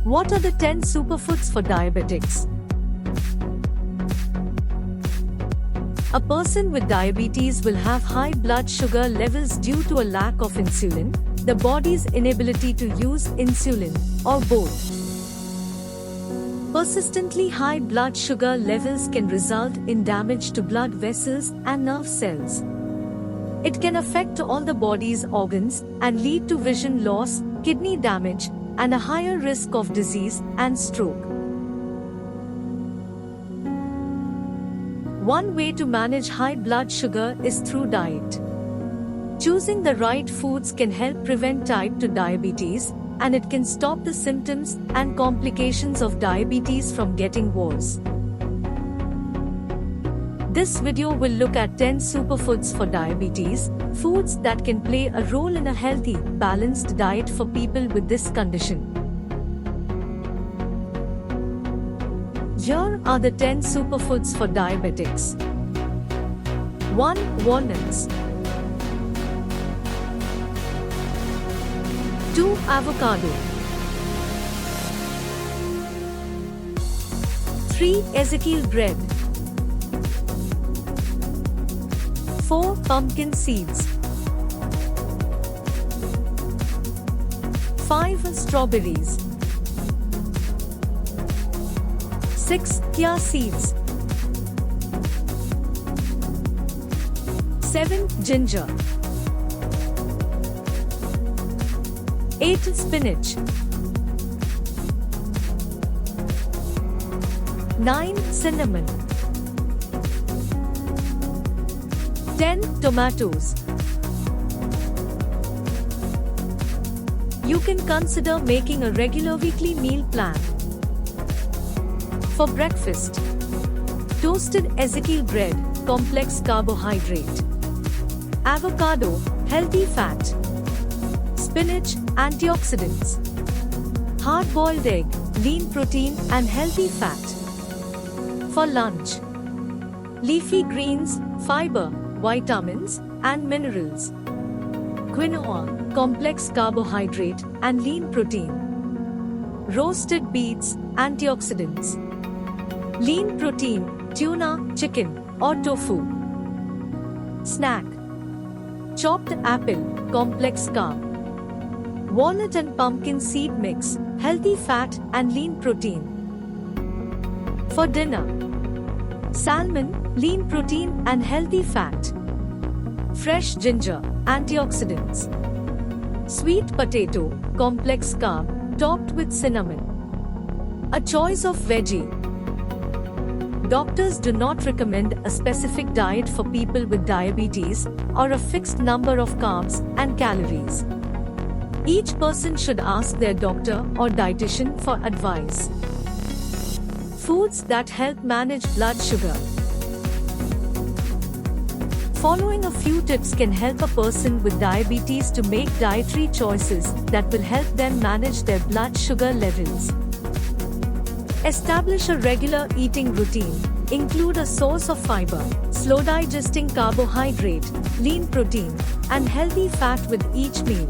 What are the 10 superfoods for diabetics? A person with diabetes will have high blood sugar levels due to a lack of insulin, the body's inability to use insulin, or both. Persistently high blood sugar levels can result in damage to blood vessels and nerve cells. It can affect all the body's organs and lead to vision loss, kidney damage, and a higher risk of disease and stroke. One way to manage high blood sugar is through diet. Choosing the right foods can help prevent type 2 diabetes, and it can stop the symptoms and complications of diabetes from getting worse. This video will look at 10 superfoods for diabetes, foods that can play a role in a healthy, balanced diet for people with this condition. Here are the 10 superfoods for diabetics. 1. Walnuts. 2. Avocado. 3. Ezekiel bread. 4. Pumpkin seeds. 5. Strawberries. 6. Chia seeds. 7. Ginger. 8. Spinach. 9. Cinnamon. 10. Tomatoes. You can consider making a regular weekly meal plan. For breakfast, toasted Ezekiel bread, complex carbohydrate. Avocado, healthy fat. Spinach, antioxidants. Hard-boiled egg, lean protein and healthy fat. For lunch, leafy greens, fiber, vitamins, and minerals. Quinoa, complex carbohydrate and lean protein. Roasted beets, antioxidants. Lean protein, tuna, chicken, or tofu. Snack. Chopped apple, complex carb. Walnut and pumpkin seed mix, healthy fat and lean protein. For dinner, salmon, lean protein and healthy fat. Fresh ginger, antioxidants. Sweet potato, complex carb, topped with cinnamon. A choice of veggie. Doctors do not recommend a specific diet for people with diabetes or a fixed number of carbs and calories. Each person should ask their doctor or dietitian for advice. Foods that help manage blood sugar. Following a few tips can help a person with diabetes to make dietary choices that will help them manage their blood sugar levels. Establish a regular eating routine. Include a source of fiber, slow digesting carbohydrate, lean protein, and healthy fat with each meal.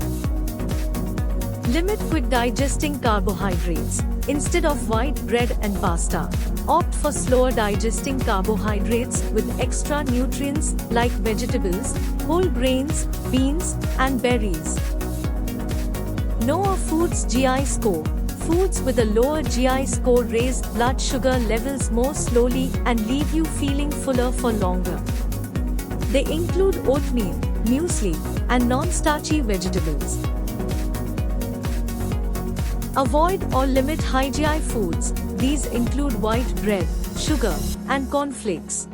Limit quick digesting carbohydrates. Instead of white bread and pasta, opt for slower digesting carbohydrates with extra nutrients like vegetables, whole grains, beans, and berries. Know a food's GI score. Foods with a lower GI score raise blood sugar levels more slowly and leave you feeling fuller for longer. They include oatmeal, muesli, and non-starchy vegetables. Avoid or limit high GI foods. These include white bread, sugar, and cornflakes.